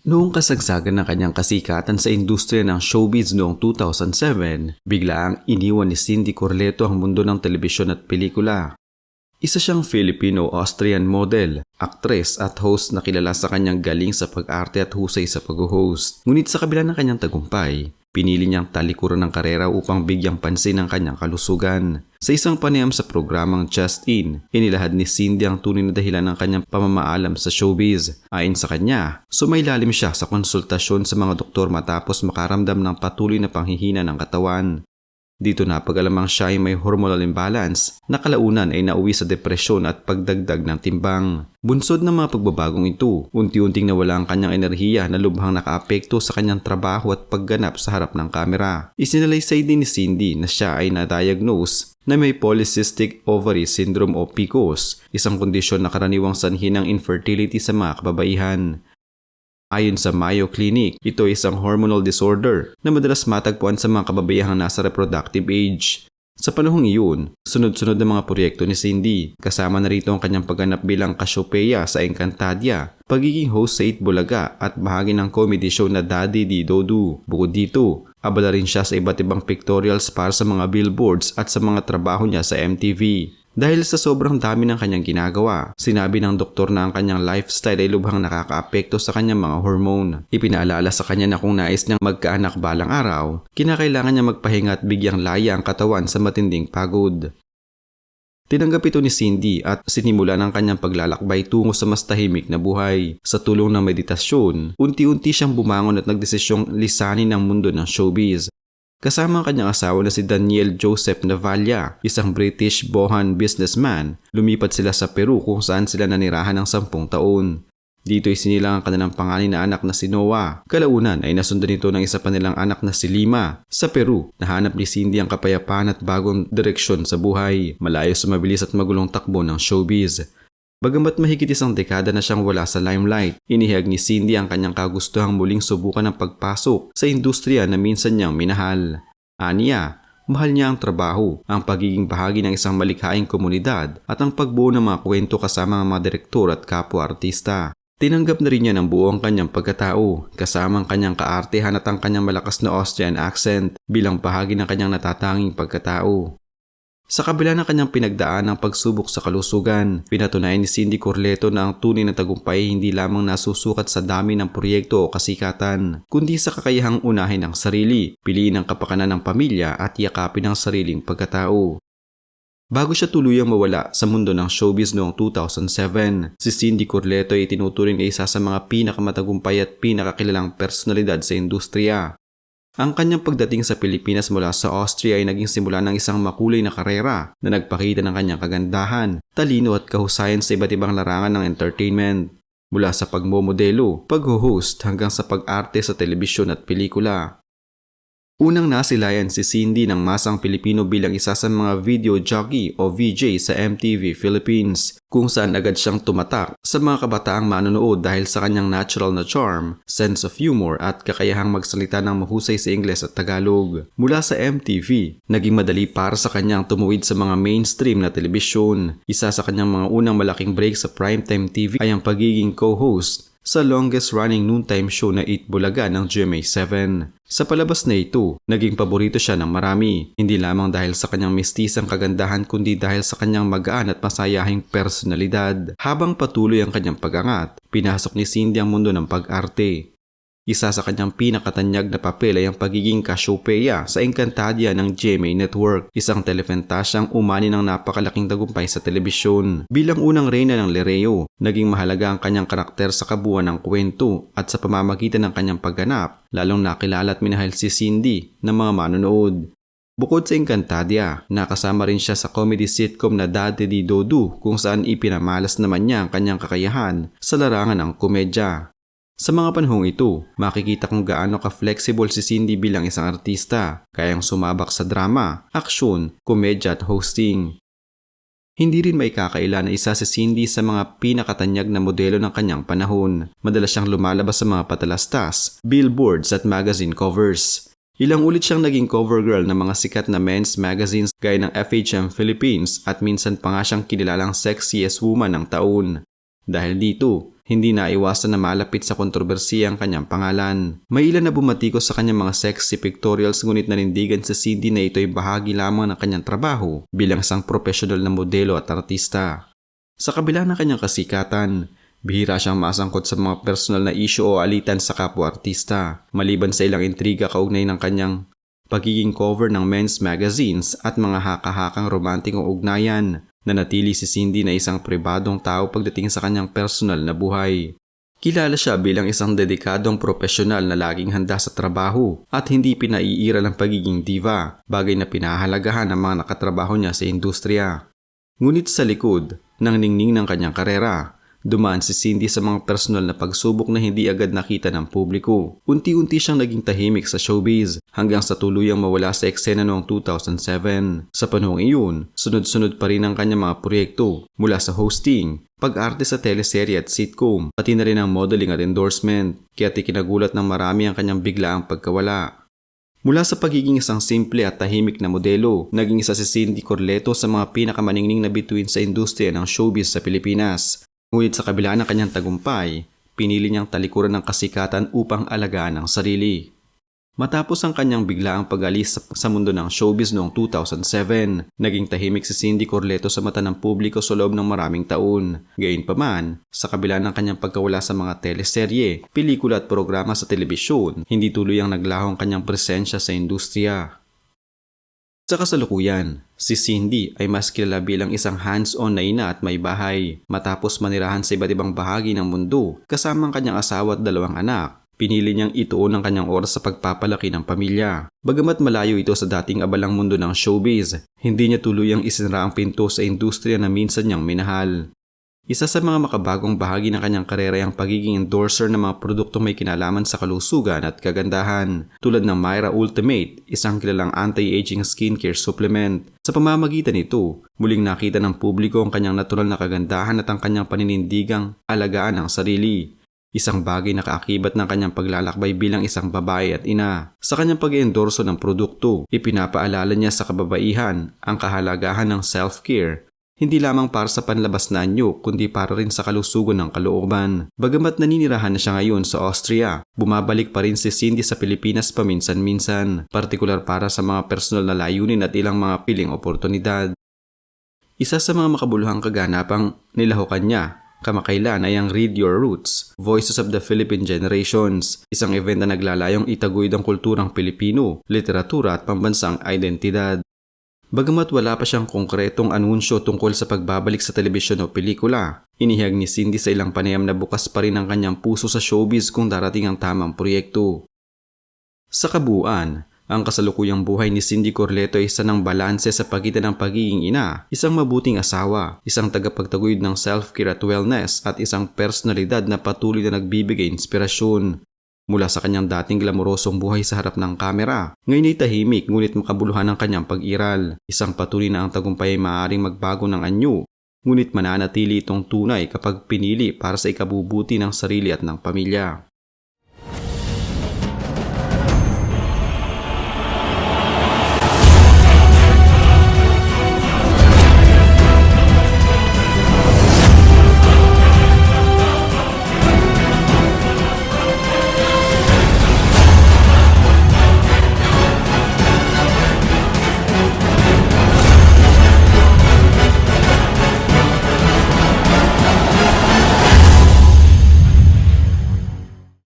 Noong kasagsagan ng kanyang kasikatan sa industriya ng showbiz noong 2007, biglaang iniwan ni Cindy Corleto ang mundo ng telebisyon at pelikula. Isa siyang Filipino-Austrian model, aktres at host na kilala sa kanyang galing sa pag-arte at husay sa pag-host. Ngunit sa kabila ng kanyang tagumpay, pinili niyang talikuran ng karera upang bigyang pansin ang kanyang kalusugan. Sa isang panayam sa programang Just In, inilahad ni Cindy ang tunay na dahilan ng kanyang pamamaalam sa showbiz. Ayon sa kanya, sumailalim siya sa konsultasyon sa mga doktor matapos makaramdam ng patuloy na panghihina ng katawan. Dito napag-alamang siya ay may hormonal imbalance na kalaunan ay nauwi sa depresyon at pagdagdag ng timbang. Bunsod ng mga pagbabagong ito, unti-unting nawala ang kanyang enerhiya na lubhang nakaapekto sa kanyang trabaho at pagganap sa harap ng kamera. Isinalaysay din ni Cindy na siya ay na-diagnose na may polycystic ovary syndrome o PCOS, isang kondisyon na karaniwang sanhi ng infertility sa mga kababaihan. Ayon sa Mayo Clinic, ito ay isang hormonal disorder na madalas matagpuan sa mga kababaihang nasa reproductive age. Sa panahong iyon, sunod-sunod na mga proyekto ni Cindy, kasama na rito ang kanyang pagganap bilang Cassiopeia sa Encantadia, pagiging host sa Itbulaga at bahagi ng comedy show na Daddy Di Dodu. Bukod dito, abala rin siya sa iba't ibang pictorials para sa mga billboards at sa mga trabaho niya sa MTV. Dahil sa sobrang dami ng kanyang ginagawa, sinabi ng doktor na ang kanyang lifestyle ay lubhang nakakaapekto sa kanyang mga hormone. Ipinaalala sa kanya na kung nais niyang magkaanak balang araw, kinakailangan niya magpahinga at bigyang laya ang katawan sa matinding pagod. Tinanggap ito ni Cindy at sinimula ng kanyang paglalakbay tungo sa mas tahimik na buhay. Sa tulong ng meditasyon, unti-unti siyang bumangon at nagdesisyong lisanin ang mundo ng showbiz. Kasama ang kanyang asawa na si Daniel Joseph Navalia, isang British bohan businessman, lumipat sila sa Peru kung saan sila nanirahan ng 10 taon. Dito ay sinilang ang kanilang panganay na anak na si Noah. Kalaunan ay nasundan nito ng isa pa nilang anak na si Lima. Sa Peru, nahanap ni Cindy ang kapayapaan at bagong direksyon sa buhay, malayo sa mabilis at magulong takbo ng showbiz. Bagamat mahigit isang dekada na siyang wala sa limelight, inihayag ni Cindy ang kanyang kagustuhang muling subukan ng pagpasok sa industriya na minsan niyang minahal. Aniya, mahal niya ang trabaho, ang pagiging bahagi ng isang malikhaing komunidad at ang pagbuo ng mga kwento kasama ang mga direktor at kapwa-artista. Tinanggap na rin niya ng buo ang kanyang pagkatao, kasama ang kanyang kaartehan at ang kanyang malakas na Austrian accent bilang bahagi ng kanyang natatanging pagkatao. Sa kabila ng kanyang pinagdaan ng pagsubok sa kalusugan, pinatunayan ni Cindy Corleto na ang tunay na tagumpay ay hindi lamang nasusukat sa dami ng proyekto o kasikatan, kundi sa kakayahang unahin ang sarili, piliin ang kapakanan ng pamilya at yakapin ang sariling pagkatao. Bago siya tuluyang mawala sa mundo ng showbiz noong 2007, si Cindy Corleto ay tinuturing na isa sa mga pinakamatagumpay at pinakakilalang personalidad sa industriya. Ang kanyang pagdating sa Pilipinas mula sa Austria ay naging simula ng isang makulay na karera na nagpakita ng kanyang kagandahan, talino at kahusayan sa iba't ibang larangan ng entertainment. Mula sa pagmomodelo, pag-host hanggang sa pag-arte sa telebisyon at pelikula. Unang nasilayan si Cindy ng masang Pilipino bilang isa sa mga video jockey o VJ sa MTV Philippines, kung saan agad siyang tumatak sa mga kabataang manonood dahil sa kanyang natural na charm, sense of humor at kakayahang magsalita ng mahusay sa Ingles at Tagalog. Mula sa MTV, naging madali para sa kanyang tumuwid sa mga mainstream na telebisyon. Isa sa kanyang mga unang malaking break sa primetime TV ay ang pagiging co-host sa longest-running noontime show na Itbulaga ng GMA7. Sa palabas na ito, naging paborito siya ng marami, hindi lamang dahil sa kanyang mistisang kagandahan kundi dahil sa kanyang magaan at masayahing personalidad. Habang patuloy ang kanyang pag-angat, pinasok ni Cindy ang mundo ng pag-arte. Isa sa kanyang pinakatanyag na papel ay ang pagiging Cassiopeia sa Encantadia ng GMA Network, isang telefentasyang umani ng napakalaking tagumpay sa telebisyon. Bilang unang reyna ng Lereo, naging mahalaga ang kanyang karakter sa kabuuan ng kwento at sa pamamagitan ng kanyang pagganap, lalong nakilala at minahal si Cindy ng mga manonood. Bukod sa Encantadia, nakasama rin siya sa comedy sitcom na Daddy Di Dodu kung saan ipinamalas naman niya ang kanyang kakayahan sa larangan ng komedya. Sa mga panahong ito, makikita kung gaano ka-flexible si Cindy bilang isang artista, kayang sumabak sa drama, aksyon, komedya at hosting. Hindi rin may kakaila na isa si Cindy sa mga pinakatanyag na modelo ng kanyang panahon. Madalas siyang lumalabas sa mga patalastas, billboards at magazine covers. Ilang ulit siyang naging cover girl ng mga sikat na men's magazines gaya ng FHM Philippines at minsan pa nga siyang kinilalang sexiest woman ng taon. Dahil dito, hindi naiwasan na malapit sa kontrobersiya ang kanyang pangalan. May ilan na bumatikos sa kanyang mga sexy pictorials ngunit nanindigan si Cindy na ito'y bahagi lamang ng kanyang trabaho bilang isang profesional na modelo at artista. Sa kabila ng kanyang kasikatan, bihira siyang masangkot sa mga personal na issue o alitan sa kapwa-artista, maliban sa ilang intriga kaugnay ng kanyang pagiging cover ng men's magazines at mga haka-hakang romantikong ugnayan. Nanatili si Cindy na isang pribadong tao pagdating sa kanyang personal na buhay. Kilala siya bilang isang dedikadong profesional na laging handa sa trabaho at hindi pinaiira ng pagiging diva, bagay na pinahalagahan ng mga nakatrabaho niya sa industriya. Ngunit sa likod ng ningning ng kanyang karera, dumaan si Cindy sa mga personal na pagsubok na hindi agad nakita ng publiko. Unti-unti siyang naging tahimik sa showbiz hanggang sa tuluyang mawala sa eksena noong 2007. Sa panahong iyon, sunod-sunod pa rin ang kanyang mga proyekto mula sa hosting, pag-arte sa teleserye at sitcom, pati na rin ang modeling at endorsement, kaya't ikinagulat ng marami ang kanyang biglaang pagkawala. Mula sa pagiging isang simple at tahimik na modelo, naging isa si Cindy Corleto sa mga pinakamaningning na bituin sa industriya ng showbiz sa Pilipinas. Ngunit sa kabila ng kanyang tagumpay, pinili niyang talikuran ng kasikatan upang alagaan ang sarili. Matapos ang kanyang biglaang pag-alis sa mundo ng showbiz noong 2007, naging tahimik si Cindy Corleto sa mata ng publiko sa loob ng maraming taon. Gayunpaman, sa kabila ng kanyang pagkawala sa mga teleserye, pelikula at programa sa telebisyon, hindi tuluyang naglaho ang kanyang presensya sa industriya. Sa kasalukuyan, si Cindy ay mas kilala bilang isang hands-on na ina at may bahay. Matapos manirahan sa iba't ibang bahagi ng mundo, kasama ang kanyang asawa at 2 anak, pinili niyang ituon ang kanyang oras sa pagpapalaki ng pamilya. Bagamat malayo ito sa dating abalang mundo ng showbiz, hindi niya tuluyang isinara ang pinto sa industriya na minsan niyang minahal. Isa sa mga makabagong bahagi ng kanyang karera ay ang pagiging endorser ng mga produktong may kinalaman sa kalusugan at kagandahan, tulad ng Myra Ultimate, isang kilalang anti-aging skincare supplement. Sa pamamagitan nito, muling nakita ng publiko ang kanyang natural na kagandahan at ang kanyang paninindigang alagaan ang sarili. Isang bagay na kaakibat ng kanyang paglalakbay bilang isang babae at ina. Sa kanyang pag-iendorso ng produkto, ipinapaalala niya sa kababaihan ang kahalagahan ng self-care, hindi lamang para sa panlabas na anyo kundi para rin sa kalusugan ng kalooban. Bagamat naninirahan na siya ngayon sa Austria, bumabalik pa rin si Cindy sa Pilipinas paminsan-minsan, partikular para sa mga personal na layunin at ilang mga piling oportunidad. Isa sa mga makabuluhang kaganapang nilahukan niya kamakailan ay ang Read Your Roots, Voices of the Philippine Generations, isang event na naglalayong itaguyod ang kulturang Pilipino, literatura at pambansang identidad. Bagamat wala pa siyang konkretong anunsyo tungkol sa pagbabalik sa telebisyon o pelikula, inihag ni Cindy sa ilang panayam na bukas pa rin ang kanyang puso sa showbiz kung darating ang tamang proyekto. Sa kabuuan, ang kasalukuyang buhay ni Cindy Corleto ay isa ng balanse sa pagitan ng pagiging ina, isang mabuting asawa, isang tagapagtaguyod ng self-care at wellness at isang personalidad na patuloy na nagbibigay inspirasyon. Mula sa kanyang dating glamorosong buhay sa harap ng kamera, ngayon ay tahimik ngunit makabuluhan ang kanyang pag-iral. Isang patuloy na ang tagumpay ay maaaring magbago ng anyo, ngunit mananatili itong tunay kapag pinili para sa ikabubuti ng sarili at ng pamilya.